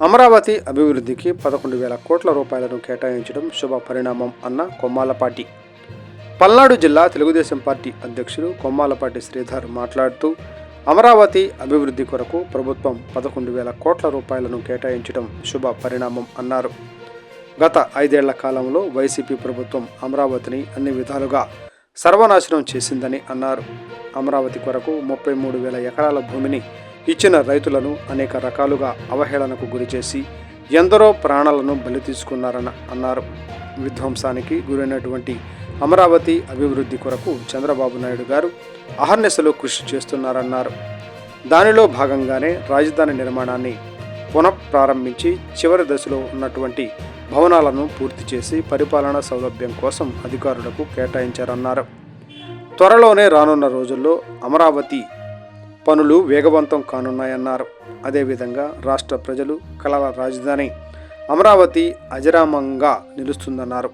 అమరావతి అభివృద్ధికి 11,000 కోట్ల రూపాయలను కేటాయించడం శుభ పరిణామం అన్న కొమ్మాలపాటి. పల్నాడు జిల్లా తెలుగుదేశం పార్టీ అధ్యక్షులు కొమ్మాలపాటి శ్రీధర్ మాట్లాడుతూ, అమరావతి అభివృద్ధి కొరకు ప్రభుత్వం 11,000 కోట్ల రూపాయలను కేటాయించడం శుభ పరిణామం అన్నారు. గత 5 ఏళ్ల కాలంలో వైసీపీ ప్రభుత్వం అమరావతిని అన్ని విధాలుగా సర్వనాశనం చేసిందని అన్నారు. అమరావతి కొరకు 33,000 ఎకరాల భూమిని ఇచ్చిన రైతులను అనేక రకాలుగా అవహేళనకు గురిచేసి ఎందరో ప్రాణాలను బలి తీసుకున్నారని అన్నారు. విధ్వంసానికి గురైనటువంటి అమరావతి అభివృద్ధి కొరకు చంద్రబాబు నాయుడు గారు అహర్నిశలు కృషి చేస్తున్నారన్నారు. దానిలో భాగంగానే రాజధాని నిర్మాణాన్ని పునఃప్రారంభించి చివరి దశలో ఉన్నటువంటి భవనాలను పూర్తి చేసి పరిపాలనా సౌలభ్యం కోసం అధికారులకు కేటాయించారన్నారు. త్వరలోనే రానున్న రోజుల్లో అమరావతి పనులు వేగవంతం కానున్నాయన్నారు. అదేవిధంగా రాష్ట్ర ప్రజలు కలల రాజధాని అమరావతి అజరామంగా నిలుస్తుందన్నారు.